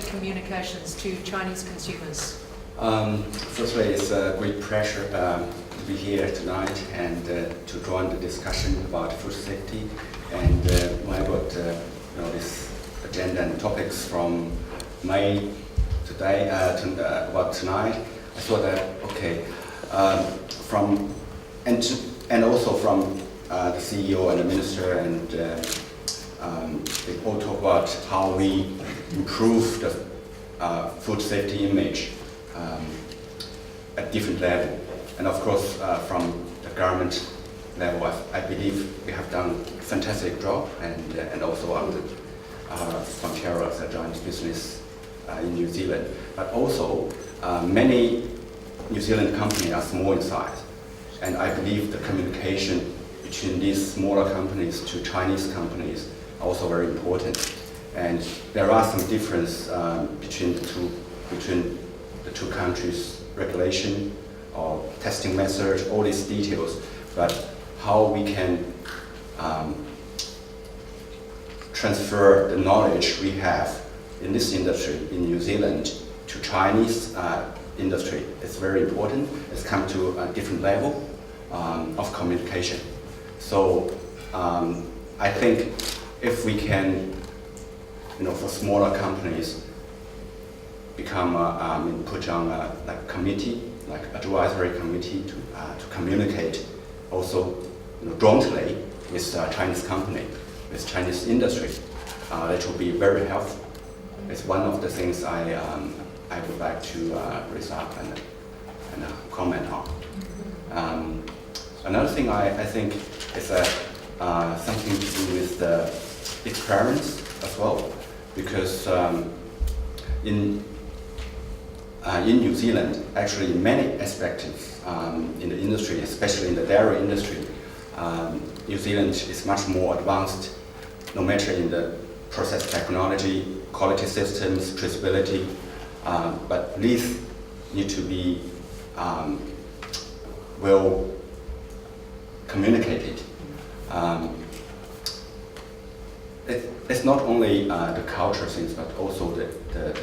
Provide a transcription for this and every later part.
communications to Chinese consumers? Firstly, it's a great pleasure to be here tonight and to join the discussion about food safety. And when I got this agenda and topics from May today about tonight, I thought that and also from the CEO and the minister, and they all talk about how we improve the food safety image at different level. And of course, from the government level, I believe we have done a fantastic job, and also on the Frontier as a joint business in New Zealand. But also, many New Zealand companies are small in size, and I believe the communication between these smaller companies to Chinese companies are also very important. And there are some difference between the two countries' regulation or testing methods, all these details. But how we can transfer the knowledge we have in this industry in New Zealand to Chinese industry is very important. It's come to a different level of communication. So I think if we can, for smaller companies, become put on a committee, like advisory committee to communicate also jointly with Chinese company, with Chinese industry, that will be very helpful. It's one of the things I would like to raise up and comment on. Another thing I think is something to do with the experience as well, because in New Zealand, actually many aspects in the industry, especially in the dairy industry, New Zealand is much more advanced, no matter in the process technology, quality systems, traceability, but these need to be well communicated. It's not only the culture things, but also the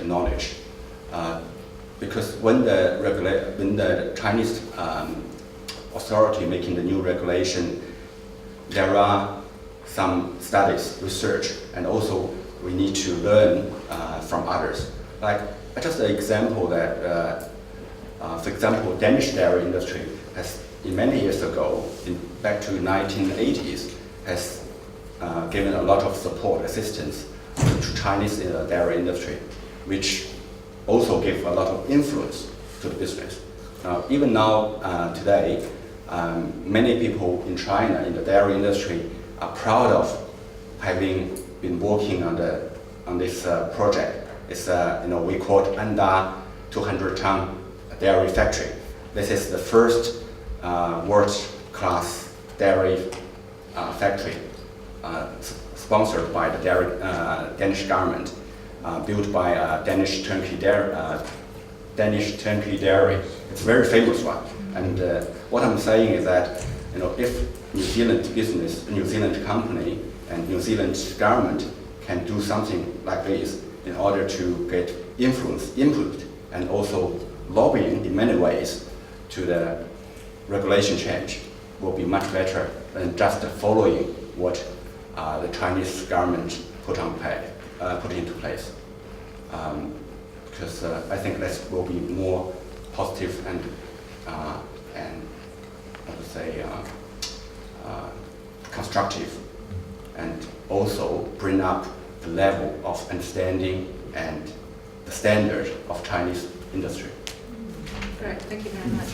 knowledge. Because when the Chinese authority making the new regulation, there are some studies, research, and also we need to learn from others. Like just an example that, for example, Danish dairy industry has, many years ago, back to 1980s, has given a lot of support, assistance to Chinese dairy industry, which also gave a lot of influence to the business. Even now, today, many people in China in the dairy industry are proud of having been working on this project. It's we call it Anda 200-ton dairy factory. This is the first world-class dairy factory sponsored by the Danish government, built by Danish turnkey dairy. It's a very famous one. And what I'm saying is that if New Zealand business, New Zealand company, and New Zealand government can do something like this in order to get influence, input, and also lobbying in many ways to the regulation change, will be much better than just following what the Chinese government put into place. Because I think that will be more positive and I would say constructive, and also bring up the level of understanding and the standard of Chinese industry. Great, thank you very much.